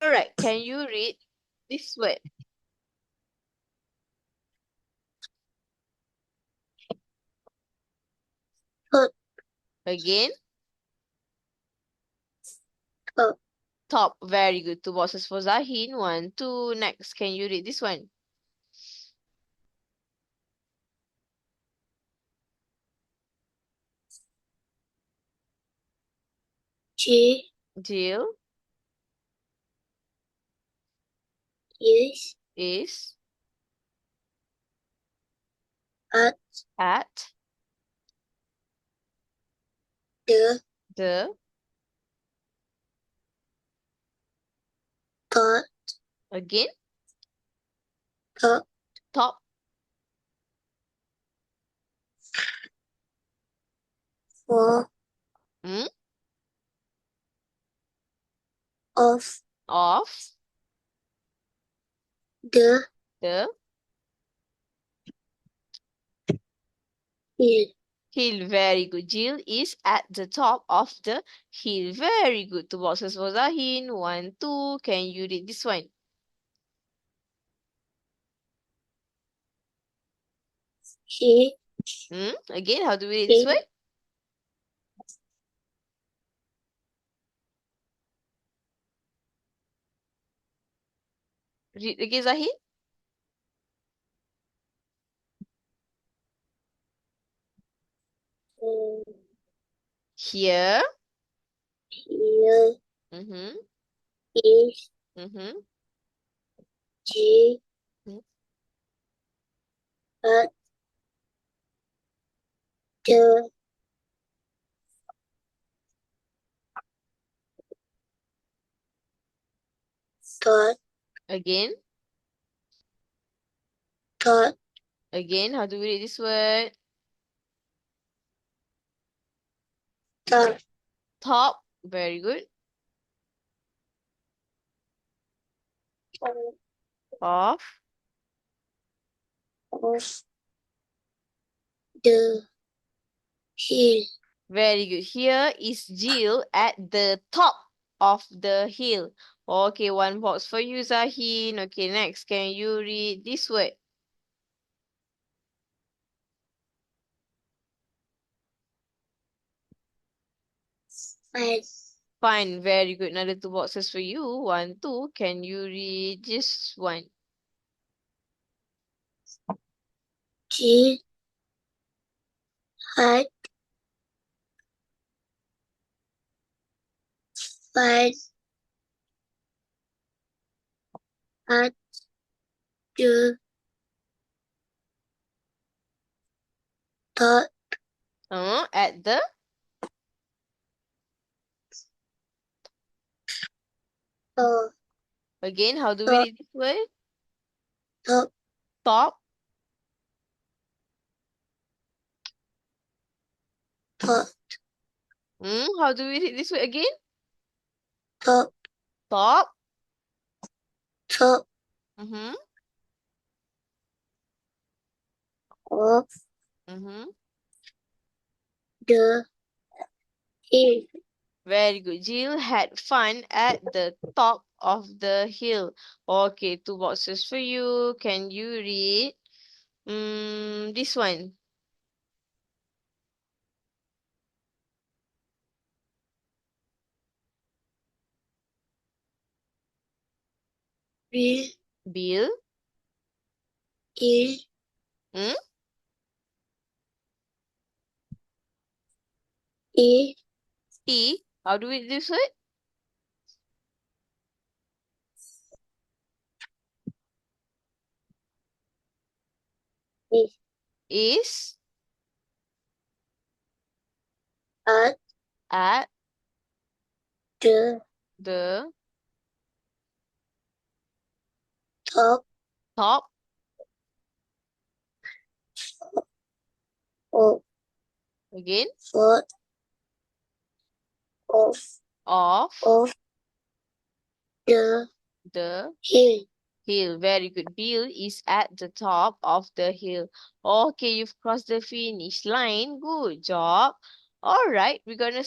Alright, can you read this word? Top. Again? Top. Top. Very good. 2 boxes for Zahin. 1, 2. Next, can you read this one? G. Jill Is. is At. at The. the Top. again Top. top For. mm, Of. of The. the Hill. hill. Very good. Jill is at the top of the hill. Very good. 2 boxes for Zahin. 1, 2. Can you read this one? He. Again, how do we read this He. word? Read again, Zahin. Here. Here. Mm-hmm. Is. Mm-hmm. G. Mm. At. The. Top. Again. Top. Again, how do we read this word? Top. Top. Very good. Of Of. The. Hill. very good. Here is Jill at the top of the hill. Okay, 1 box for you, Zahin. Okay, next, can you read this word? Fine. Fine, very good. Another 2 boxes for you. 1, 2. Can you read this one? G. At. Fine. At. The. Top. At the Of. again, how do we Top. read this word? Top. Top. Top. How do we read this word again? Top. Top. Top. Mm-hmm. Of. Mm-hmm. The. Hill. Very good. Jill had fun at the top of the hill. Okay, 2 boxes for you. Can you read this one? Bill. Bill. Is. Hmm? E. E. How do we read this word? Is. Is At. at The. the Top. top Of. again Foot. Of. of Of. The. the Hill. hill. Very good. Bill is at the top of the hill. Okay, you've crossed the finish line. Good job. All right, we're gonna